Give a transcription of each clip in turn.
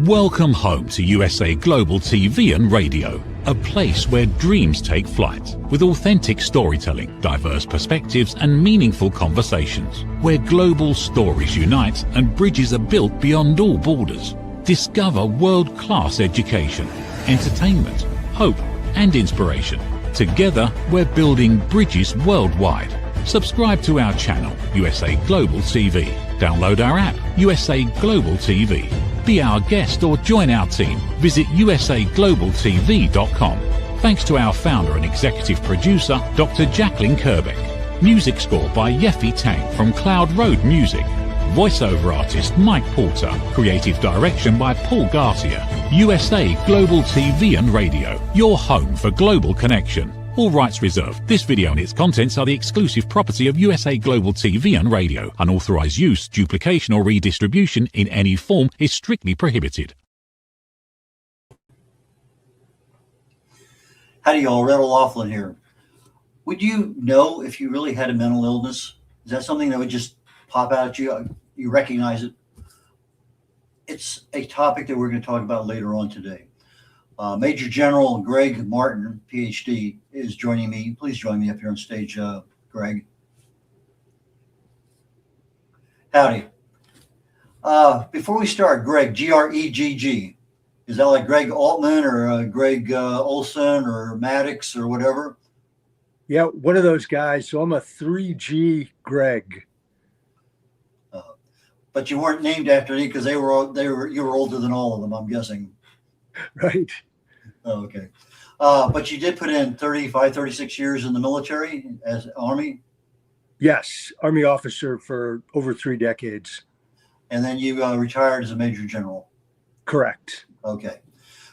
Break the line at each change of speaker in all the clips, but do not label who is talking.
Welcome home to USA Global TV and Radio, a place where dreams take flight, with authentic storytelling, diverse perspectives and meaningful conversations, where global stories unite and bridges are built beyond all borders. Discover world-class education, entertainment, hope and inspiration. Together, we're building bridges worldwide. Subscribe to our channel, USA Global TV. Download our app, USA Global TV. Be our guest or join our team. Visit usaglobaltv.com. Thanks to our founder and executive producer, Dr. Jacqueline Kerbeck. Music score by Yeffy Tang from Cloud Road Music. Voiceover artist Mike Porter. Creative direction by Paul Garcia. USA Global TV and Radio. Your home for global connection. All rights reserved. This video and its contents are the exclusive property of USA Global TV and Radio. Unauthorized use, duplication or redistribution in any form is strictly prohibited.
Howdy y'all, Red Laughlin here. Would you know if you really had a mental illness? Is that something that would just pop out at you? You recognize it? It's a topic that we're going to talk about later on today. Major General Gregg Martin, PhD, is joining me. Please join me up here on stage, Greg. Howdy. Before we start, Greg, G-R-E-G-G. Is that like Greg Altman or Greg Olson or Maddox or whatever?
Yeah, one of those guys. So I'm a 3G Greg.
But you weren't named after any because you were older than all of them, I'm guessing.
Right.
Oh, okay. But you did put in 35, 36 years in the military as Army?
Yes, Army officer for over 3 decades.
And then you retired as a Major General?
Correct.
Okay.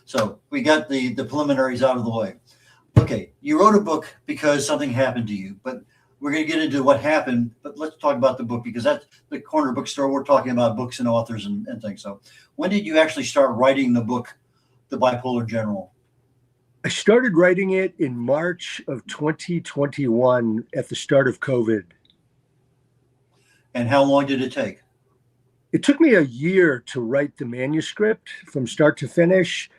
So we got the preliminaries out of the way. Okay, you wrote a book because something happened to you, but we're going to get into what happened, but let's talk about the book because that's the Corner Bookstore. We're talking about books and authors and things. So when did you actually start writing the book, The Bipolar General?
I started writing it in March of 2021 at the start of COVID.
And how long did it take?
It took me a year to write the manuscript from start to finish.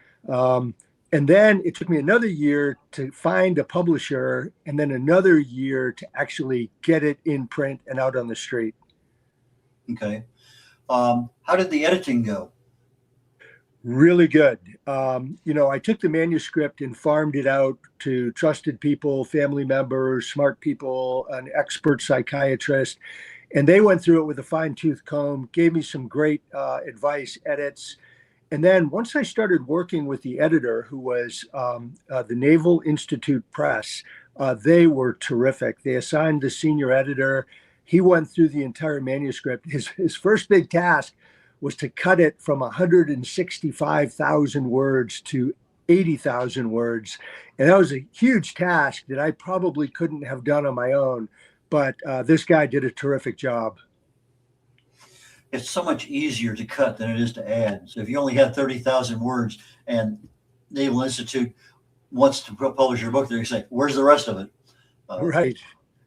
And then it took me another year to find a publisher and then another year to actually get it in print and out on the street.
Okay. How did the editing go?
Really good. I took the manuscript and farmed it out to trusted people, family members, smart people, an expert psychiatrist, and they went through it with a fine-tooth comb, gave me some great advice, edits. And then once I started working with the editor, who was the Naval Institute Press, they were terrific. They assigned the senior editor. He went through the entire manuscript. His first big task was to cut it from 165,000 words to 80,000 words. And that was a huge task that I probably couldn't have done on my own. But this guy did a terrific job.
It's so much easier to cut than it is to add. So if you only have 30,000 words and Naval Institute wants to publish your book, they're going to say, where's the rest of it?
Right.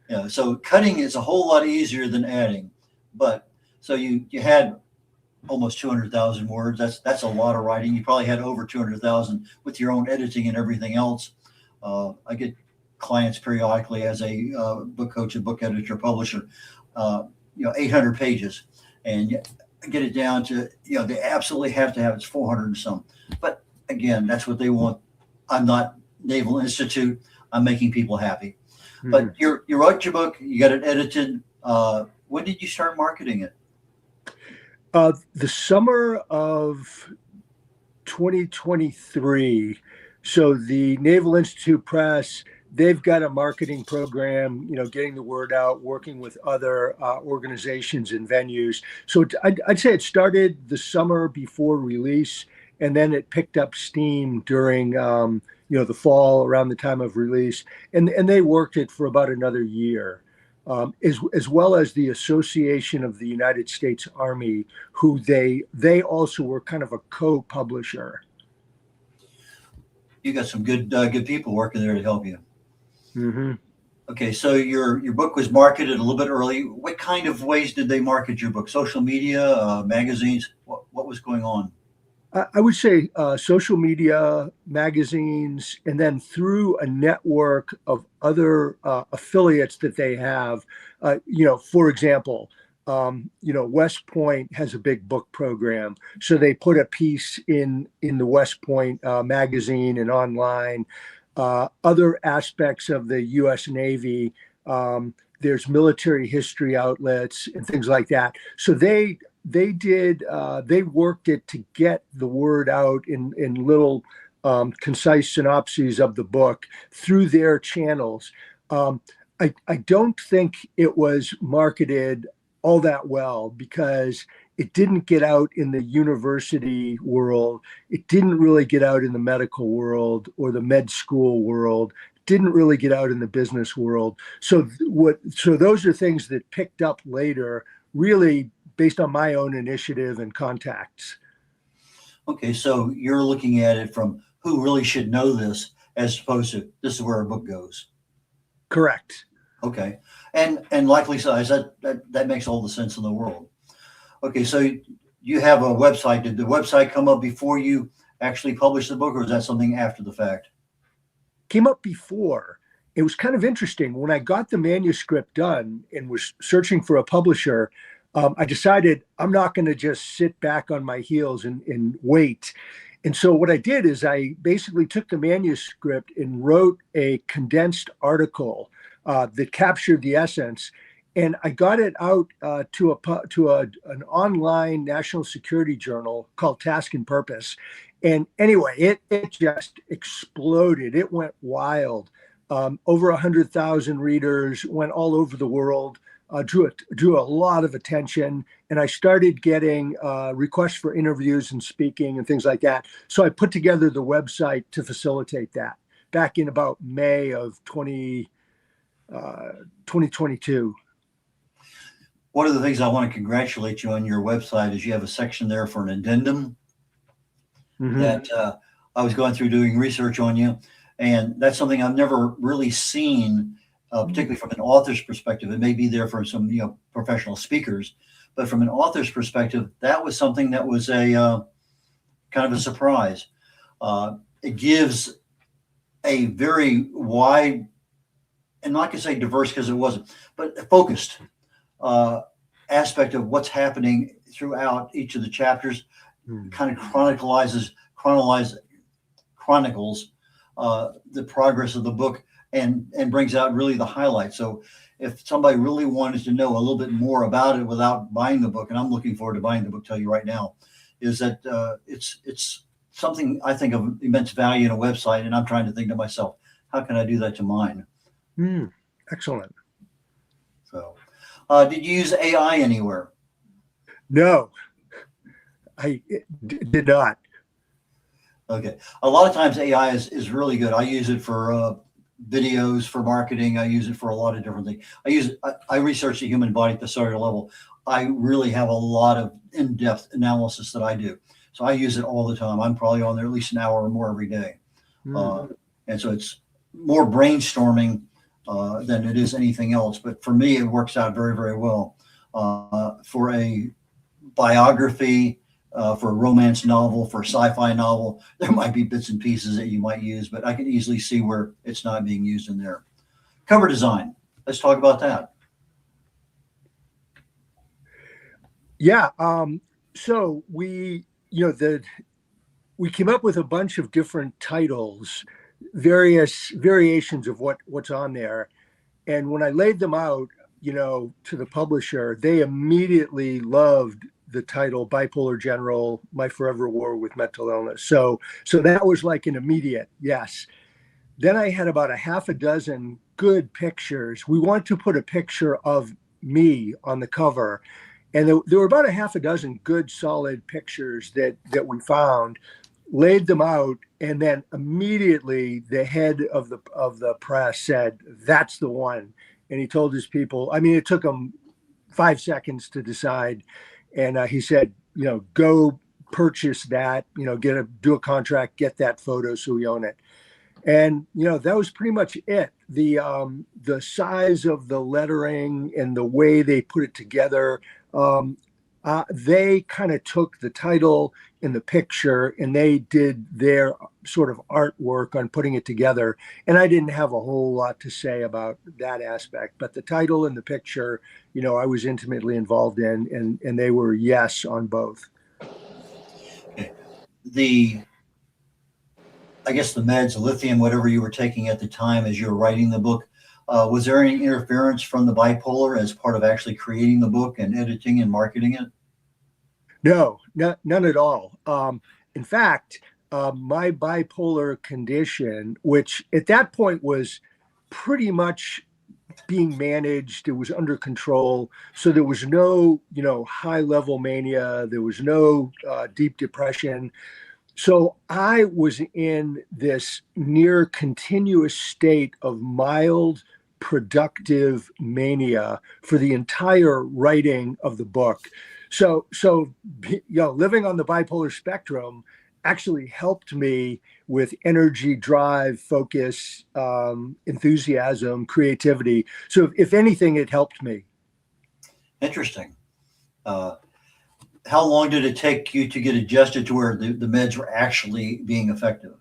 Yeah. So cutting is a whole lot easier than adding. But so you had almost 200,000 words. That's a lot of writing. You probably had over 200,000 with your own editing and everything else. I get clients periodically as a book coach, a book editor, publisher, 800 pages. And get it down to, they absolutely have to have it's 400 and some. But again, that's what they want. I'm not Naval Institute. I'm making people happy. Mm-hmm. But you wrote your book, you got it edited. When did you start marketing it?
The summer of 2023. So the Naval Institute Press, they've got a marketing program, getting the word out, working with other organizations and venues. So I'd say it started the summer before release, and then it picked up steam during, the fall around the time of release. And they worked it for about another year. As well as the Association of the United States Army, who they also were kind of a co-publisher.
You got some good people working there to help you.
Mm-hmm.
Okay, so your book was marketed a little bit early. What kind of ways did they market your book? Social media, magazines? What was going on?
I would say social media, magazines, and then through a network of other affiliates that they have. For example, West Point has a big book program, so they put a piece in the West Point magazine and online. Other aspects of the U.S. Navy, there's military history outlets and things like that. So they worked it to get the word out in little concise synopses of the book through their channels. I don't think it was marketed all that well because it didn't get out in the university world. It didn't really get out in the medical world or the med school world. Didn't really get out in the business world. So those are things that picked up later, really based on my own initiative and contacts.
Okay, so you're looking at it from who really should know this as opposed to this is where a book goes.
Correct.
Okay, and likely size that makes all the sense in the world. Okay, so you have a website. Did the website come up before you actually published the book, or is that something after the fact?
Came up before. It was kind of interesting when I got the manuscript done and was searching for a publisher. I decided I'm not going to just sit back on my heels and wait. And so what I did is I basically took the manuscript and wrote a condensed article that captured the essence. And I got it out to an online national security journal called Task and Purpose. And anyway, it just exploded. It went wild. Over 100,000 readers, went all over the world. Drew a lot of attention, and I started getting requests for interviews and speaking and things like that. So I put together the website to facilitate that back in about May of 2022.
One of the things I want to congratulate you on your website is you have a section there for an addendum that I was going through doing research on you, and that's something I've never really seen. Particularly from an author's perspective. It may be there for some professional speakers, but from an author's perspective, that was something that was a kind of a surprise. It gives a very wide, and not to say diverse because it wasn't, but focused aspect of what's happening throughout each of the chapters. Kind of chronicles the progress of the book. And brings out really the highlights. So if somebody really wanted to know a little bit more about it without buying the book, and I'm looking forward to buying the book, tell you right now, is that it's something I think of immense value in a website. And I'm trying to think to myself, how can I do that to mine?
Excellent.
So did you use AI anywhere?
No, I did not.
Okay. A lot of times AI is really good. I use it for videos, for marketing. I use it for a lot of different things. I research the human body at the cellular level. I really have a lot of in-depth analysis that I do. So I use it all the time. I'm probably on there at least an hour or more every day. And so it's more brainstorming than it is anything else. But for me, it works out very, very well. For a biography, for a romance novel, for a sci-fi novel, there might be bits and pieces that you might use, but I can easily see where it's not being used in there. Cover design. Let's talk about that.
Yeah. So we came up with a bunch of different titles, various variations of what's on there. And when I laid them out, to the publisher, they immediately loved the title Bipolar General, My Forever War with Mental Illness. So that was like an immediate yes. Then I had about a half a dozen good pictures. We wanted to put a picture of me on the cover. And there were about a half a dozen good, solid pictures that we found, laid them out, and then immediately the head of the press said, "That's the one." And he told his people, it took him 5 seconds to decide. And he said, go purchase that, do a contract, get that photo so we own it. And, that was pretty much it. The size of the lettering and the way they put it together, They kind of took the title and the picture and they did their sort of artwork on putting it together. And I didn't have a whole lot to say about that aspect, but the title and the picture, I was intimately involved in, and they were yes on both.
Okay. I guess the meds, the lithium, whatever you were taking at the time as you were writing the book, was there any interference from the bipolar as part of actually creating the book and editing and marketing it?
No, none at all. In fact, my bipolar condition, which at that point was pretty much being managed, it was under control. So there was no, high level mania. There was no deep depression. So I was in this near continuous state of mild, productive mania for the entire writing of the book. So living on the bipolar spectrum actually helped me with energy, drive, focus, enthusiasm, creativity. So if anything, it helped me.
Interesting. How long did it take you to get adjusted to where the meds were actually being effective?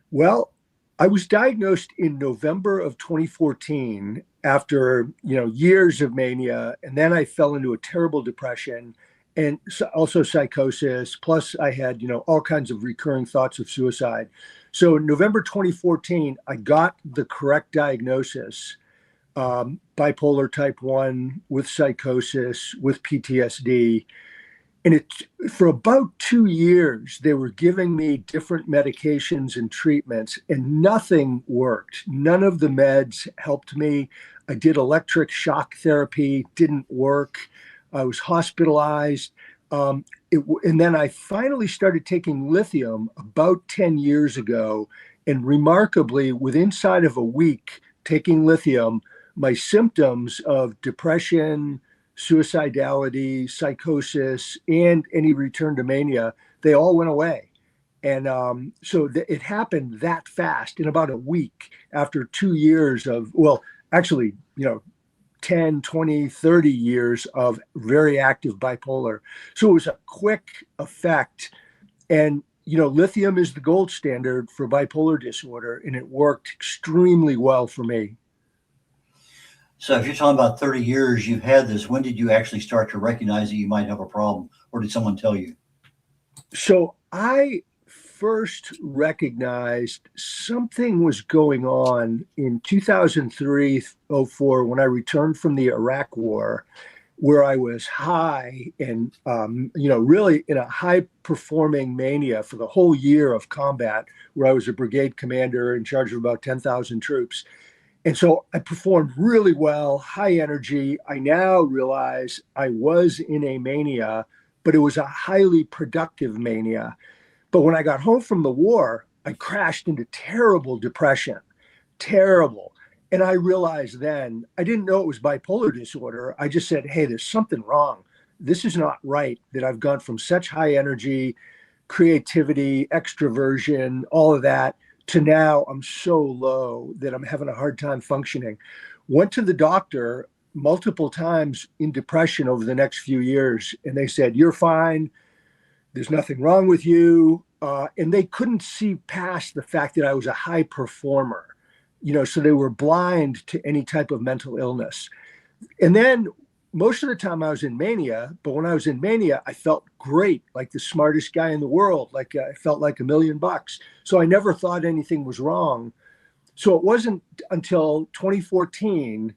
Well, I was diagnosed in November of 2014 after, years of mania. And then I fell into a terrible depression and also psychosis. Plus I had, all kinds of recurring thoughts of suicide. So in November 2014, I got the correct diagnosis, bipolar type 1 with psychosis, with PTSD. And for about 2 years, they were giving me different medications and treatments, and nothing worked. None of the meds helped me. I did electric shock therapy, didn't work. I was hospitalized. And then I finally started taking lithium about 10 years ago. And remarkably, within inside of a week, taking lithium, my symptoms of depression, suicidality, psychosis, and any return to mania, they all went away. And it happened that fast in about a week after 2 years of, well, actually, 10, 20, 30 years of very active bipolar. So it was a quick effect. And, lithium is the gold standard for bipolar disorder, and it worked extremely well for me.
So if you're talking about 30 years you've had this, when did you actually start to recognize that you might have a problem, or did someone tell you?
So I first recognized something was going on in 2003-04 when I returned from the Iraq War, where I was high and, really in a high performing mania for the whole year of combat, where I was a brigade commander in charge of about 10,000 troops. And so I performed really well, high energy. I now realize I was in a mania, but it was a highly productive mania. But when I got home from the war, I crashed into terrible depression, terrible. And I realized then, I didn't know it was bipolar disorder. I just said, hey, there's something wrong. This is not right that I've gone from such high energy, creativity, extroversion, all of that, to now I'm so low that I'm having a hard time functioning. Went to the doctor multiple times in depression over the next few years, and they said, you're fine. There's nothing wrong with you. And they couldn't see past the fact that I was a high performer, so they were blind to any type of mental illness. And then most of the time I was in mania, but when I was in mania, I felt great, like the smartest guy in the world. Like I felt like $1 million. So I never thought anything was wrong. So it wasn't until 2014,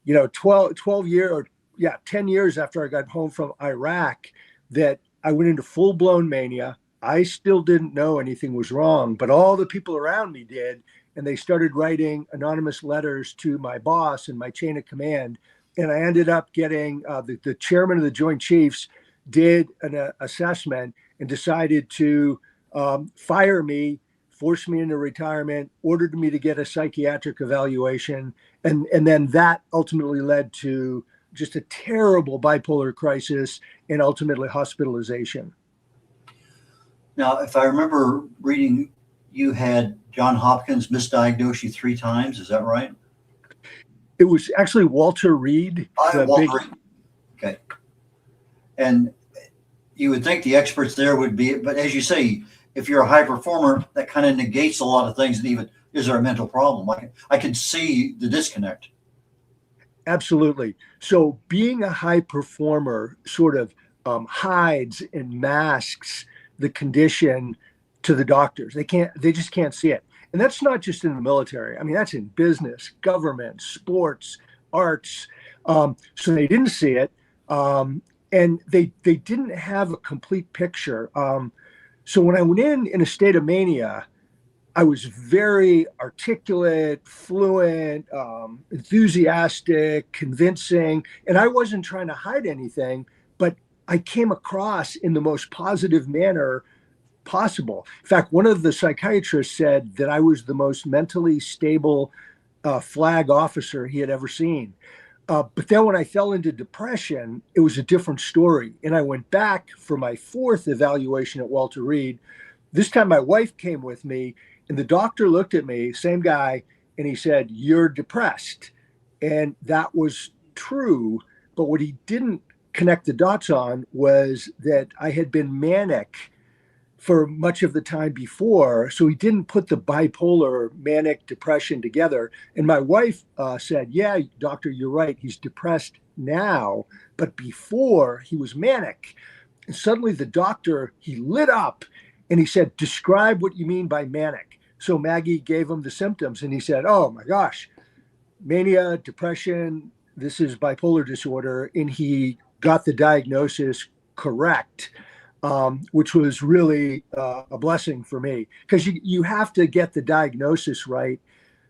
10 years after I got home from Iraq, that I went into full blown mania. I still didn't know anything was wrong, but all the people around me did. And they started writing anonymous letters to my boss and my chain of command. And I ended up getting the chairman of the Joint Chiefs did an assessment and decided to fire me, force me into retirement, ordered me to get a psychiatric evaluation. And then that ultimately led to just a terrible bipolar crisis and ultimately hospitalization.
Now, if I remember reading, you had John Hopkins misdiagnose you 3 times. Is that right?
It was actually Walter Reed.
Walter Reed. Okay. And you would think the experts there would be, but as you say, if you're a high performer, that kind of negates a lot of things. And even, is there a mental problem? I can see the disconnect.
Absolutely. So being a high performer sort of hides and masks the condition to the doctors. They just can't see it. And that's not just in the military. I mean, that's in business, government, sports, arts. So they didn't see it. And they didn't have a complete picture. So when I went in a state of mania, I was very articulate, fluent, enthusiastic, convincing, and I wasn't trying to hide anything, but I came across in the most positive manner possible. In fact, one of the psychiatrists said that I was the most mentally stable flag officer he had ever seen. But then when I fell into depression, it was a different story. And I went back for my fourth evaluation at Walter Reed. This time my wife came with me, and the doctor looked at me, same guy, and he said, "You're depressed." And that was true. But what he didn't connect the dots on was that I had been manic for much of the time before. So he didn't put the bipolar manic depression together. And my wife said, "Yeah, doctor, you're right. He's depressed now, but before he was manic." And suddenly the doctor, he lit up and he said, "Describe what you mean by manic." So Maggie gave him the symptoms and he said, "Oh my gosh, mania, depression, this is bipolar disorder." And he got the diagnosis correct. Which was really a blessing for me, because you have to get the diagnosis right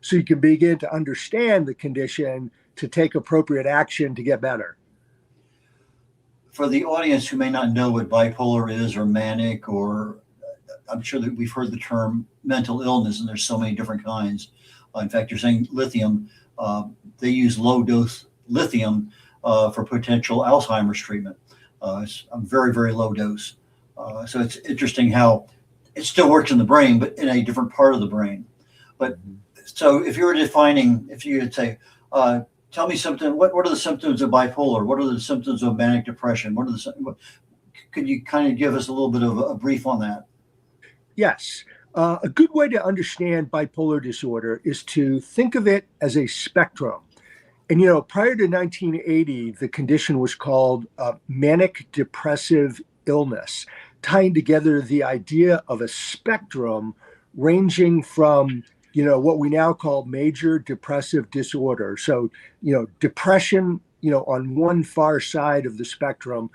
so you can begin to understand the condition to take appropriate action to get better.
For the audience who may not know what bipolar is or manic, or I'm sure that we've heard the term mental illness, and there's so many different kinds. In fact, you're saying lithium. They use low dose lithium for potential Alzheimer's treatment. It's a very, very low dose. So it's interesting how it still works in the brain, but in a different part of the brain. But so if you were defining, if you would say, tell me something, what are the symptoms of bipolar? What are the symptoms of manic depression? Could you kind of give us a little bit of a brief on that?
Yes. A good way to understand bipolar disorder is to think of it as a spectrum. And, prior to 1980, the condition was called manic depressive illness, tying together the idea of a spectrum ranging from, what we now call major depressive disorder. So, depression, on one far side of the spectrum,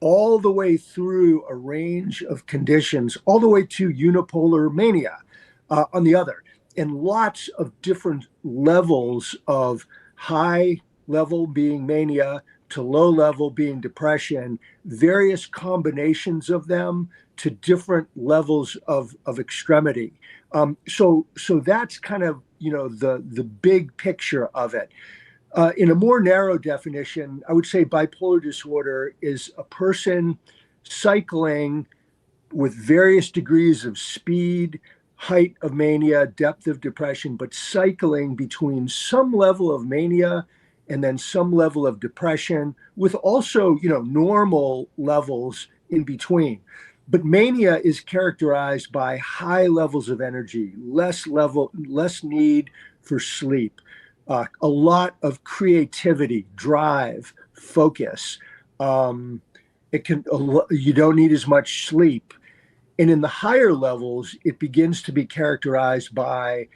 all the way through a range of conditions, all the way to unipolar mania on the other, and lots of different levels of high level being mania to low level being depression, various combinations of them to different levels of extremity. So that's kind of, the big picture of it. In a more narrow definition, I would say bipolar disorder is a person cycling with various degrees of speed, height of mania, depth of depression, but cycling between some level of mania and then some level of depression, with also, normal levels in between. But mania is characterized by high levels of energy, less need for sleep, a lot of creativity, drive, focus. You don't need as much sleep. And in the higher levels, it begins to be characterized by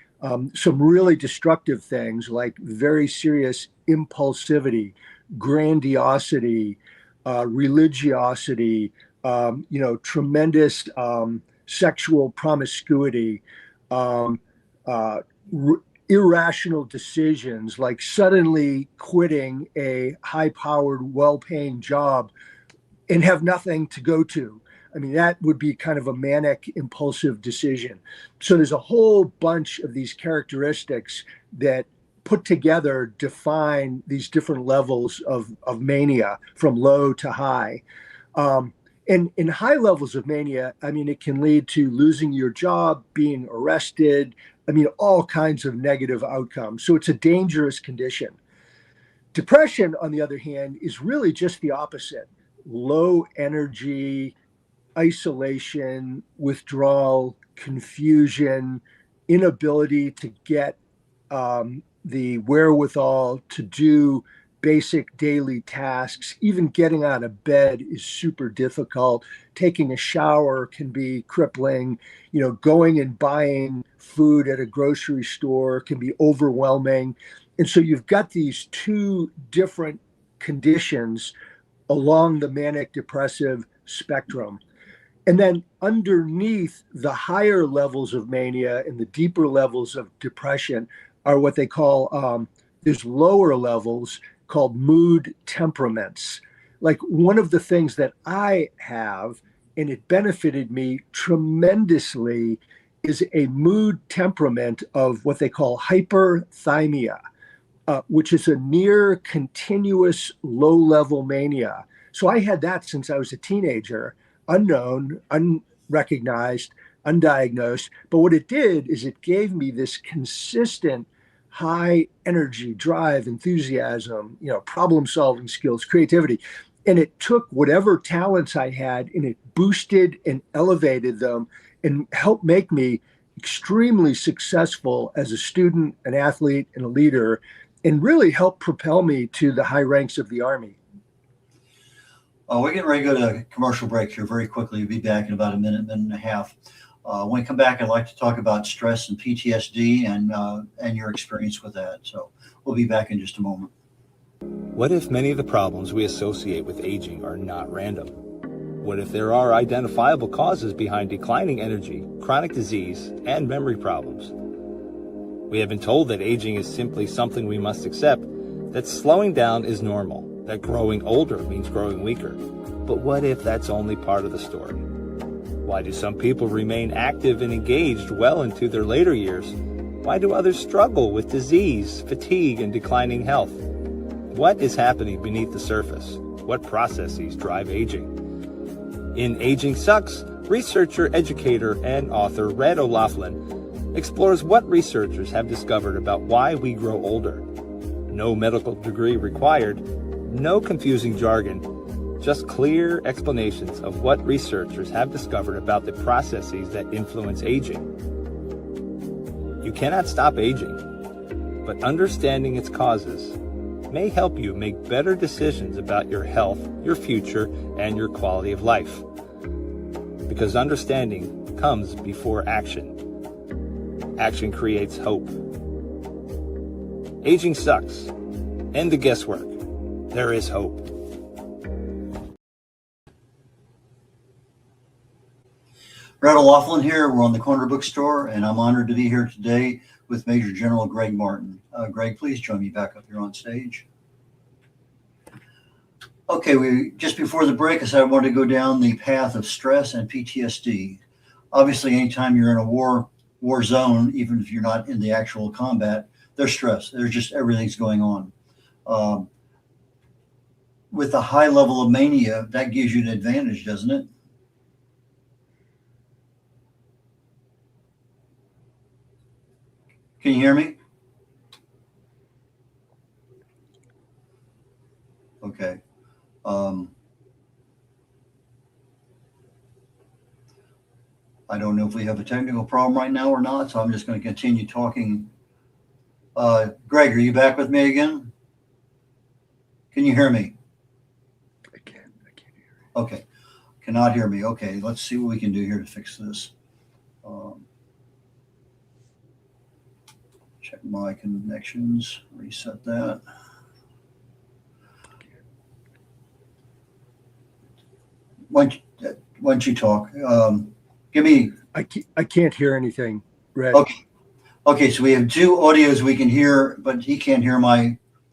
some really destructive things like very serious impulsivity, grandiosity, religiosity, tremendous sexual promiscuity, irrational decisions like suddenly quitting a high-powered, well-paying job and have nothing to go to. I mean, that would be kind of a manic impulsive decision. So there's a whole bunch of these characteristics that put together define these different levels of mania from low to high. And in high levels of mania, I mean, it can lead to losing your job, being arrested, all kinds of negative outcomes. So it's a dangerous condition. Depression, on the other hand, is really just the opposite. low energy, isolation, withdrawal, confusion, inability to get the wherewithal to do basic daily tasks. Even getting out of bed is super difficult. Taking a shower can be crippling. Going and buying food at a grocery store can be overwhelming. And so you've got these two different conditions along the manic depressive spectrum. And then underneath the higher levels of mania and the deeper levels of depression are what they call, there's lower levels called mood temperaments. Like one of the things that I have, and it benefited me tremendously, is a mood temperament of what they call hyperthymia, which is a near continuous low level mania. So I had that since I was a teenager, unknown, unrecognized, undiagnosed. But what it did is it gave me this consistent high energy, drive, enthusiasm, problem solving skills, creativity. And it took whatever talents I had and it boosted and elevated them and helped make me extremely successful as a student, an athlete, and a leader, and really helped propel me to the high ranks of the Army.
We're getting ready to go to a commercial break here very quickly. We'll be back in about a minute and a half. When we come back, I'd like to talk about stress and PTSD and your experience with that. So we'll be back in just a moment.
What if many of the problems we associate with aging are not random? What if there are identifiable causes behind declining energy, chronic disease, and memory problems? We have been told that aging is simply something we must accept, that slowing down is normal, that growing older means growing weaker. But what if that's only part of the story? Why do some people remain active and engaged well into their later years? Why do others struggle with disease, fatigue, and declining health? What is happening beneath the surface? What processes drive aging? In Aging Sucks, researcher, educator, and author Red O'Loughlin explores what researchers have discovered about why we grow older. No medical degree required, no confusing jargon, just clear explanations of what researchers have discovered about the processes that influence aging. You cannot stop aging, but understanding its causes may help you make better decisions about your health, your future, and your quality of life. Because understanding comes before action. Action creates hope. Aging sucks. End the guesswork. There is hope.
Brad O'Loughlin here. We're on the Corner Bookstore, and I'm honored to be here today with Major General Gregg Martin. Greg, please join me back up here on stage. Okay, we just before the break, I said I wanted to go down the path of stress and PTSD. Obviously, anytime you're in a war zone, even if you're not in the actual combat, there's stress. There's just everything's going on. With a high level of mania, that gives you an advantage, doesn't it? Can you hear me? Okay. I don't know if we have a technical problem right now or not, so I'm just going to continue talking. Greg, are you back with me again? Can you hear me?
I can't hear you.
Okay. Cannot hear me. Okay, let's see what we can do here to fix this. Check my connections, reset that. Why don't you talk? Give me.
I can't hear anything, Red.
Okay. So we have two audios we can hear, but he can't hear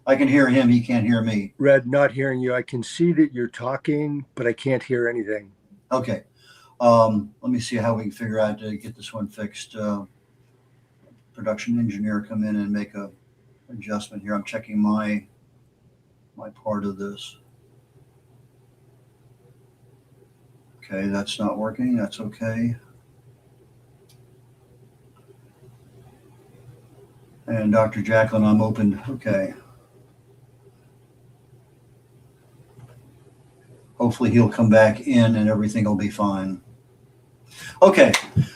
I can hear him. He can't hear me.
Red, not hearing you. I can see that you're talking, but I can't hear anything.
Okay. Let me see how we can figure out to get this one fixed. Production engineer come in and make a adjustment here. I'm checking my part of this. Okay, that's not working. That's okay. And Dr. Jacqueline, I'm open. Okay. hopefully he'll come back in and everything will be fine. Okay,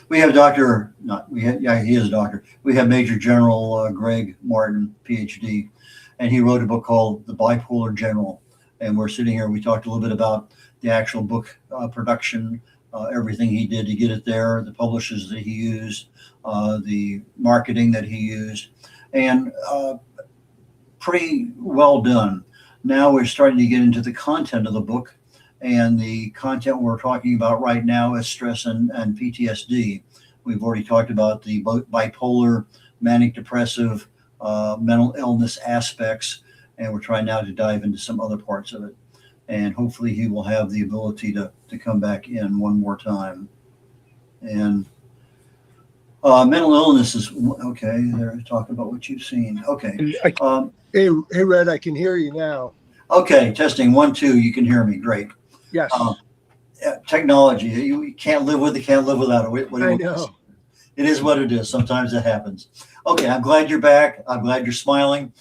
we have he is a doctor. We have Major General Gregg Martin, PhD, and he wrote a book called The Bipolar General. And we're sitting here, we talked a little bit about the actual book production, everything he did to get it there, the publishers that he used, the marketing that he used, and pretty well done. Now we're starting to get into the content of the book, and the content we're talking about right now is stress and PTSD. We've already talked about the bipolar, manic depressive, mental illness aspects, and we're trying now to dive into some other parts of it. And hopefully he will have the ability to come back in one more time. And mental illness is, okay, they're talking about what you've seen. Okay.
Hey, Red, I can hear you now.
Okay, testing 1, 2, you can hear me, great.
Yes.
Technology, you can't live with it, can't live without it.
I know.
It is what it is. Sometimes it happens. Okay, I'm glad you're back. I'm glad you're smiling.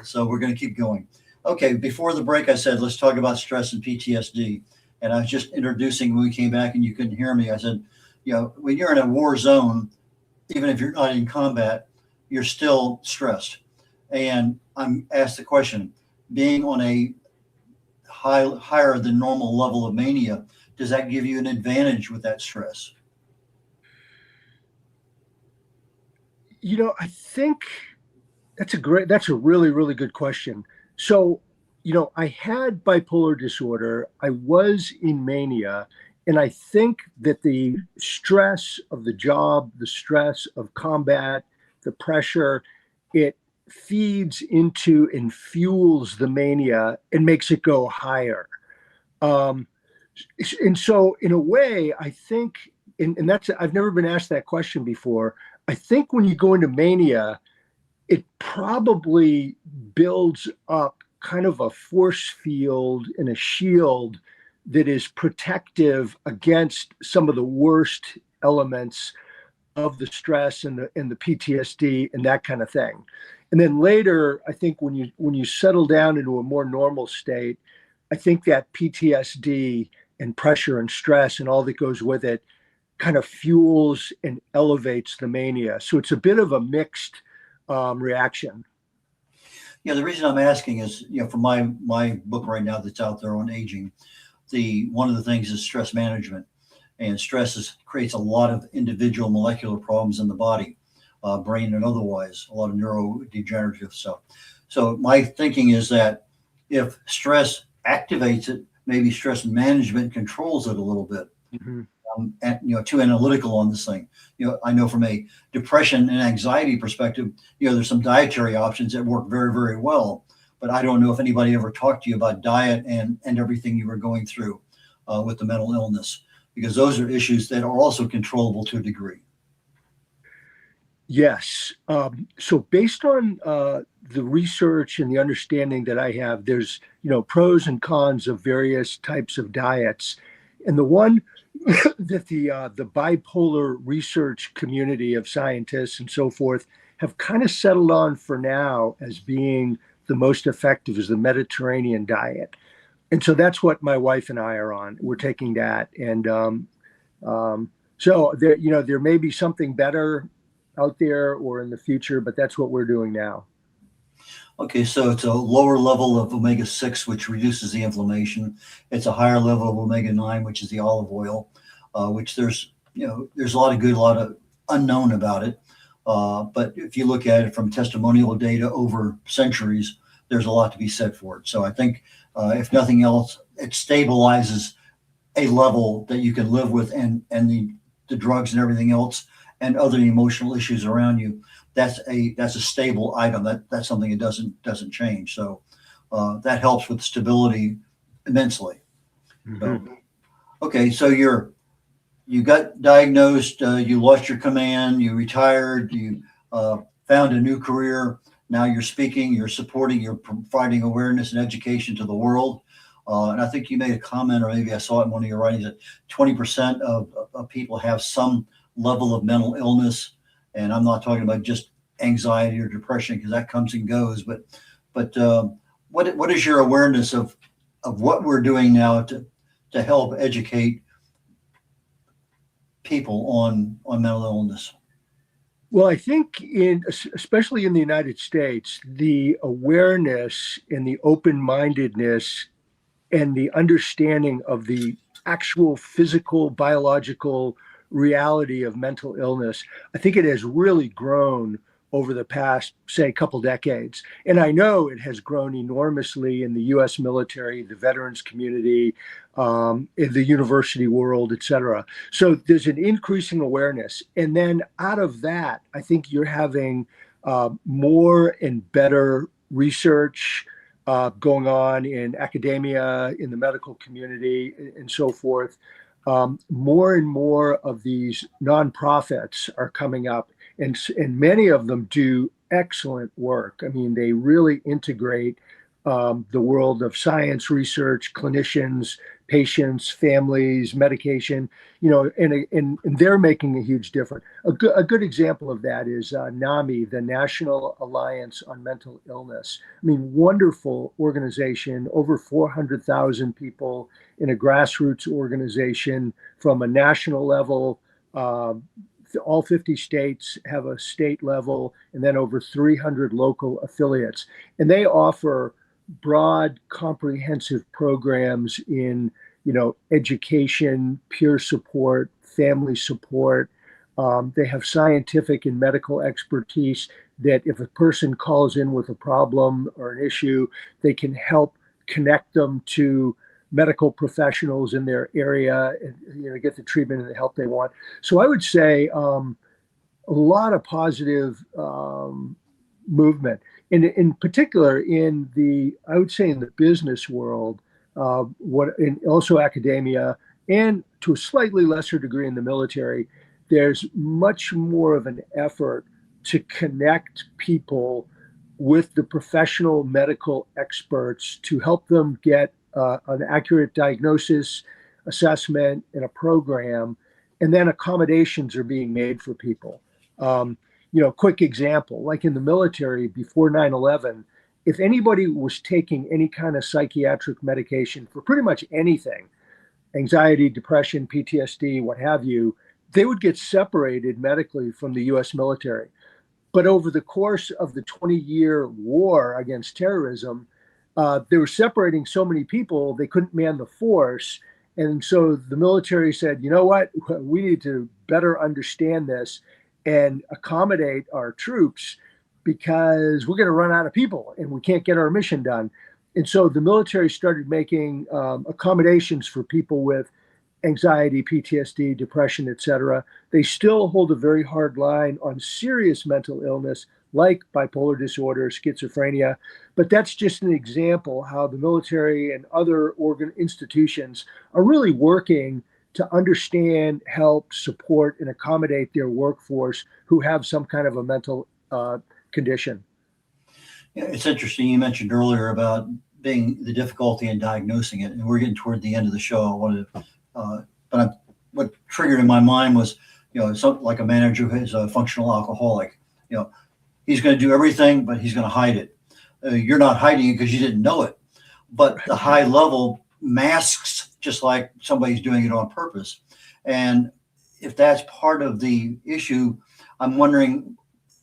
So we're going to keep going. Okay, before the break, I said, let's talk about stress and PTSD. And I was just introducing when we came back and you couldn't hear me. I said, when you're in a war zone, even if you're not in combat, you're still stressed. And I'm asked the question, being on a higher than normal level of mania, does that give you an advantage with that stress?
I think that's a really, really good question. So, I had bipolar disorder. I was in mania. And I think that the stress of the job, the stress of combat, the pressure, it feeds into and fuels the mania and makes it go higher. And so in a way, I think, and that's, I've never been asked that question before. I think when you go into mania, it probably builds up kind of a force field and a shield that is protective against some of the worst elements of the stress and the PTSD and that kind of thing. And then later, I think when you settle down into a more normal state, I think that PTSD and pressure and stress and all that goes with it kind of fuels and elevates the mania. So it's a bit of a mixed reaction.
Yeah, the reason I'm asking is, for my book right now that's out there on aging, one of the things is stress management, and stress creates a lot of individual molecular problems in the body, brain and otherwise, a lot of neurodegenerative stuff. So my thinking is that if stress activates it, maybe stress management controls it a little bit. Mm-hmm. Too analytical on this thing. I know from a depression and anxiety perspective, there's some dietary options that work very, very well. But I don't know if anybody ever talked to you about diet and everything you were going through with the mental illness, because those are issues that are also controllable to a degree.
Yes. So based on the research and the understanding that I have, there's, pros and cons of various types of diets. And the one that the bipolar research community of scientists and so forth have kind of settled on for now as being the most effective is the Mediterranean diet. And so that's what my wife and I are on. We're taking that. And so there may be something better out there or in the future, but that's what we're doing now.
Okay, so it's a lower level of omega-6, which reduces the inflammation. It's a higher level of omega-9, which is the olive oil, which there's a lot of unknown about it. But if you look at it from testimonial data over centuries, there's a lot to be said for it. So I think if nothing else, it stabilizes a level that you can live with, and the drugs and everything else and other emotional issues around you. That's a stable item. That's something that doesn't change. So that helps with stability immensely. Mm-hmm. So, okay, so you got diagnosed, you lost your command, you retired, you found a new career. Now you're speaking, you're supporting, you're providing awareness and education to the world. And I think you made a comment, or maybe I saw it in one of your writings, that 20% of people have some level of mental illness. And I'm not talking about just anxiety or depression, because that comes and goes. But what is your awareness of what we're doing now to help educate people on mental illness?
Well, I think especially in the United States, the awareness and the open-mindedness and the understanding of the actual physical, biological reality of mental illness, I think it has really grown over the past, say, couple decades. And I know it has grown enormously in the US military, the veterans community, in the university world, et cetera. So there's an increasing awareness. And then out of that, I think you're having more and better research going on in academia, in the medical community, and so forth. More and more of these nonprofits are coming up, and many of them do excellent work. I mean, they really integrate the world of science, research, clinicians, patients, families, medication, and they're making a huge difference. A good example of that is NAMI, the National Alliance on Mental Illness. I mean, wonderful organization, over 400,000 people in a grassroots organization from a national level. All 50 states have a state level, and then over 300 local affiliates. And they offer broad, comprehensive programs in, education, peer support, family support. They have scientific and medical expertise that if a person calls in with a problem or an issue, they can help connect them to medical professionals in their area and get the treatment and the help they want. So I would say a lot of positive movement. In particular, I would say in the business world, also academia, and to a slightly lesser degree in the military, there's much more of an effort to connect people with the professional medical experts to help them get an accurate diagnosis, assessment, and a program, and then accommodations are being made for people. Quick example, like in the military before 9/11, if anybody was taking any kind of psychiatric medication for pretty much anything, anxiety, depression, PTSD, what have you, they would get separated medically from the US military. But over the course of the 20-year war against terrorism, they were separating so many people, they couldn't man the force. And so the military said, you know what, we need to better understand this and accommodate our troops because we're going to run out of people and we can't get our mission done. And so the military started making accommodations for people with anxiety, PTSD, depression, et cetera. They still hold a very hard line on serious mental illness like bipolar disorder, schizophrenia. But that's just an example how the military and other institutions are really working to understand, help, support, and accommodate their workforce who have some kind of a mental condition.
Yeah, it's interesting. You mentioned earlier about being the difficulty in diagnosing it, and we're getting toward the end of the show. I wanted to, what triggered in my mind was, something like a manager who is a functional alcoholic. He's going to do everything, but he's going to hide it. You're not hiding it because you didn't know it, but the high level masks just like somebody's doing it on purpose. And if that's part of the issue, I'm wondering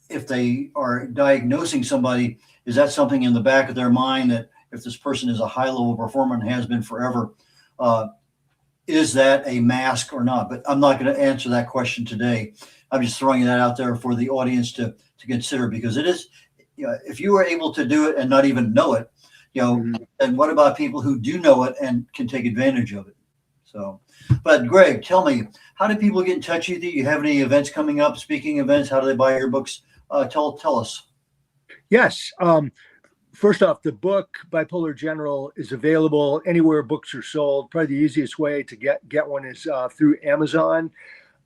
if they are diagnosing somebody, is that something in the back of their mind that if this person is a high level performer and has been forever, is that a mask or not? But I'm not going to answer that question today. I'm just throwing that out there for the audience to consider, because it is, if you were able to do it and not even know it, and what about people who do know it and can take advantage of it? So, but Greg, tell me, how do people get in touch with you? You have any events coming up, speaking events? How do they buy your books? Tell us.
Yes. First off, the book Bipolar General is available anywhere books are sold. Probably the easiest way to get one is through Amazon.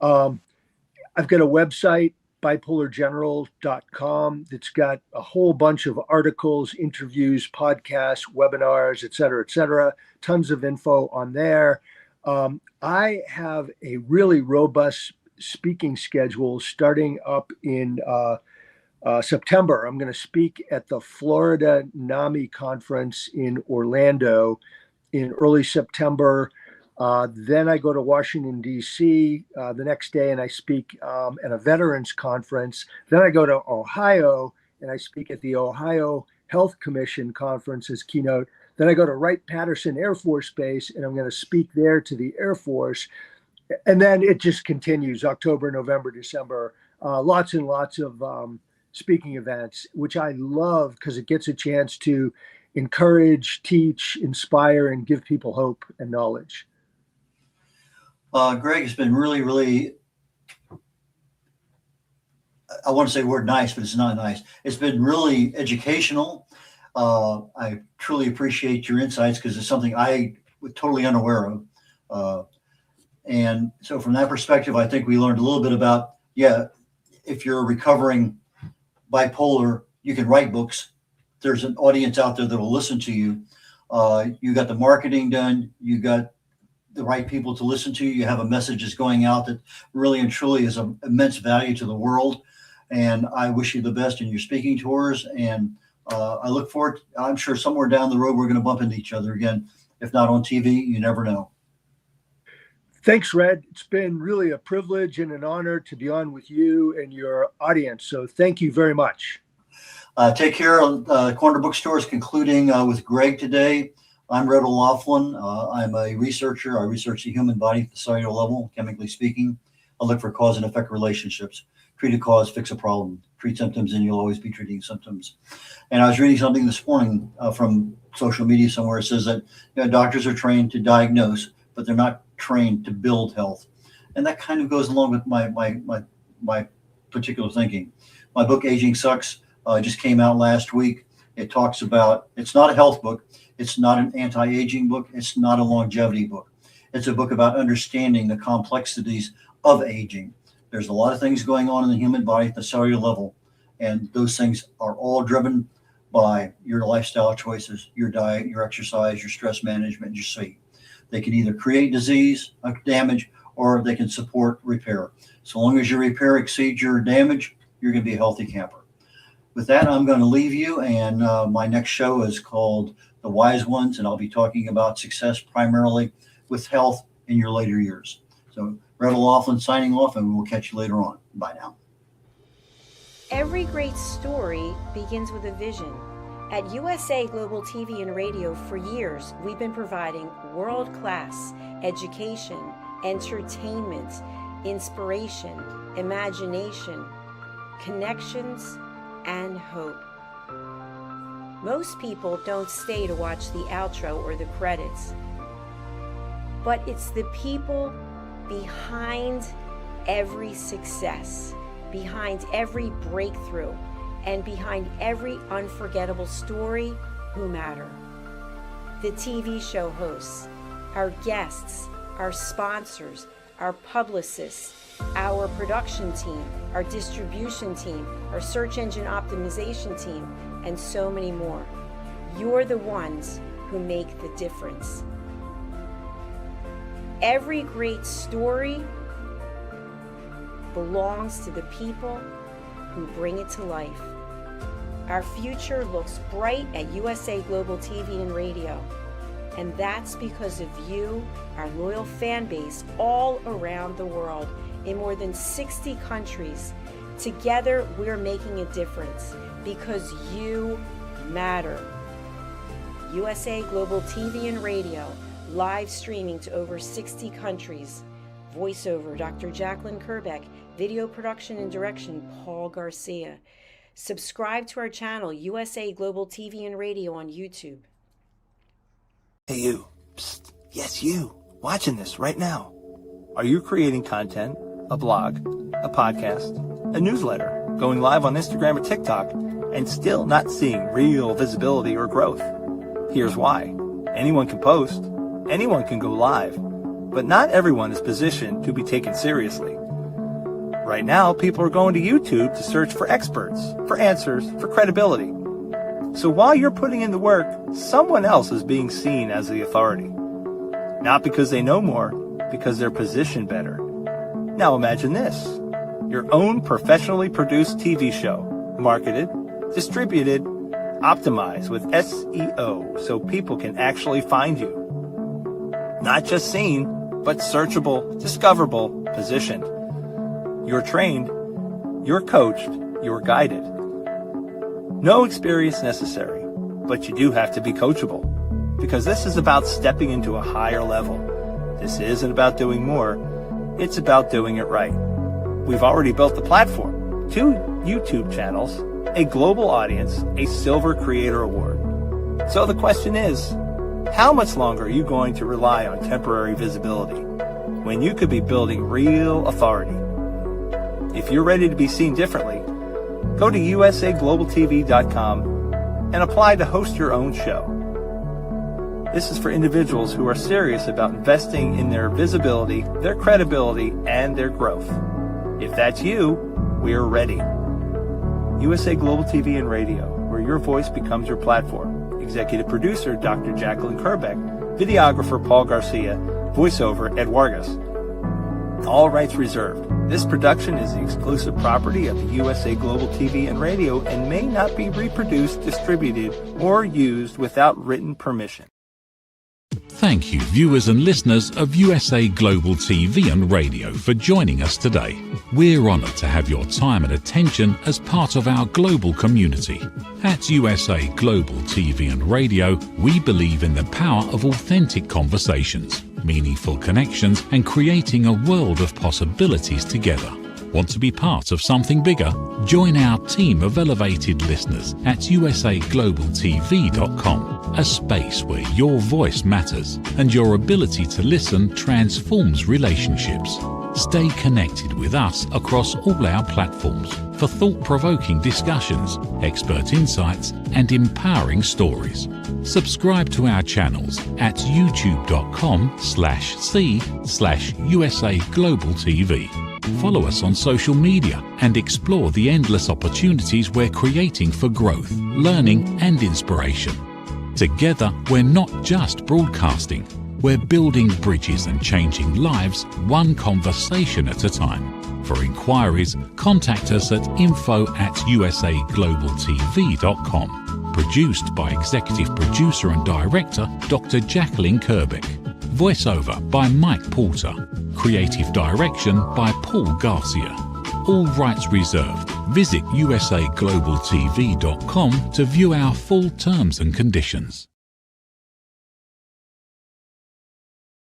I've got a website, bipolargeneral.com, that's got a whole bunch of articles, interviews, podcasts, webinars, et cetera, tons of info on there. I have a really robust speaking schedule starting up in September. I'm going to speak at the Florida NAMI conference in Orlando in early September. Then I go to Washington, D.C. The next day, and I speak at a veterans conference. Then I go to Ohio, and I speak at the Ohio Health Commission conference as keynote. Then I go to Wright-Patterson Air Force Base, and I'm going to speak there to the Air Force. And then it just continues, October, November, December, lots and lots of speaking events, which I love because it gets a chance to encourage, teach, inspire, and give people hope and knowledge.
Greg, it's been really, really, I want to say the word nice, but it's not nice. It's been really educational. I truly appreciate your insights because it's something I was totally unaware of. And so from that perspective, I think we learned a little bit about, if you're recovering bipolar, you can write books. There's an audience out there that will listen to you. You got the marketing done. You got the right people to listen to. You have a message that's going out that really and truly is of immense value to the world. And I wish you the best in your speaking tours. And I look forward, I'm sure somewhere down the road, we're going to bump into each other again. If not on TV, you never know.
Thanks, Red. It's been really a privilege and an honor to be on with you and your audience. So thank you very much.
Take care. Corner Bookstore is concluding with Greg today. I'm Red O'Loughlin. I'm a researcher. I research the human body at the cellular level, chemically speaking. I look for cause and effect relationships. Treat a cause, fix a problem. Treat symptoms, and you'll always be treating symptoms. And I was reading something this morning from social media somewhere. It says that doctors are trained to diagnose, but they're not trained to build health. And that kind of goes along with my particular thinking. My book, Aging Sucks, just came out last week. It talks about, it's not a health book. It's not an anti-aging book. It's not a longevity book. It's a book about understanding the complexities of aging. There's a lot of things going on in the human body at the cellular level, and those things are all driven by your lifestyle choices, your diet, your exercise, your stress management, your sleep. They can either create disease, damage, or they can support repair. So long as your repair exceeds your damage, you're going to be a healthy camper. With that, I'm going to leave you, and my next show is called The Wise Ones, and I'll be talking about success primarily with health in your later years. So Red O'Loughlin signing off, and we'll catch you later on. Bye now.
Every great story begins with a vision. At USA Global TV and Radio for years, we've been providing world-class education, entertainment, inspiration, imagination, connections, and hope. Most people don't stay to watch the outro or the credits, but it's the people behind every success, behind every breakthrough, and behind every unforgettable story who matter. The TV show hosts, our guests, our sponsors, our publicists, our production team, our distribution team, our search engine optimization team, and so many more. You're the ones who make the difference. Every great story belongs to the people who bring it to life. Our future looks bright at USA Global TV and Radio, and that's because of you, our loyal fan base all around the world in more than 60 countries. Together, we're making a difference because you matter. USA Global TV and Radio, live streaming to over 60 countries. Voiceover, Dr. Jacqueline Kerbeck. Video production and direction, Paul Garcia. Subscribe to our channel, USA Global TV and Radio on YouTube.
Hey you, psst, yes you, watching this right now. Are you creating content, a blog, a podcast, a newsletter, going live on Instagram or TikTok, and still not seeing real visibility or growth? Here's why. Anyone can post, anyone can go live, but not everyone is positioned to be taken seriously. Right now, people are going to YouTube to search for experts, for answers, for credibility. So while you're putting in the work, someone else is being seen as the authority. Not because they know more, because they're positioned better. Now imagine this. Your own professionally produced TV show, marketed, distributed, optimized with SEO so people can actually find you. Not just seen, but searchable, discoverable, positioned. You're trained, you're coached, you're guided. No experience necessary, but you do have to be coachable, because this is about stepping into a higher level. This isn't about doing more, it's about doing it right. We've already built the platform, 2 YouTube channels, a global audience, a Silver Creator Award. So the question is, how much longer are you going to rely on temporary visibility when you could be building real authority? If you're ready to be seen differently, go to usaglobaltv.com and apply to host your own show. This is for individuals who are serious about investing in their visibility, their credibility, and their growth. If that's you, we're ready. USA Global TV and Radio, where your voice becomes your platform. Executive producer, Dr. Jacqueline Kerbeck. Videographer, Paul Garcia. Voiceover, Ed Vargas. All rights reserved. This production is the exclusive property of the USA Global TV and Radio and may not be reproduced, distributed, or used without written permission.
Thank you, viewers and listeners of USA Global TV and Radio, for joining us today. We're honoured to have your time and attention as part of our global community. At USA Global TV and Radio, we believe in the power of authentic conversations, meaningful connections, and creating a world of possibilities together. Want to be part of something bigger? Join our team of elevated listeners at usaglobaltv.com, a space where your voice matters and your ability to listen transforms relationships. Stay connected with us across all our platforms for thought-provoking discussions, expert insights, and empowering stories. Subscribe to our channels at youtube.com/c/USA Global TV. Follow us on social media and explore the endless opportunities we're creating for growth, learning, and inspiration. Together, we're not just broadcasting, we're building bridges and changing lives one conversation at a time. For inquiries, contact us at info@usaglobaltv.com. Produced by Executive Producer and Director Dr. Jacqueline Kerbeck. Voiceover by Mike Porter. Creative direction by Paul Garcia. All rights reserved. Visit usaglobaltv.com to view our full terms and conditions.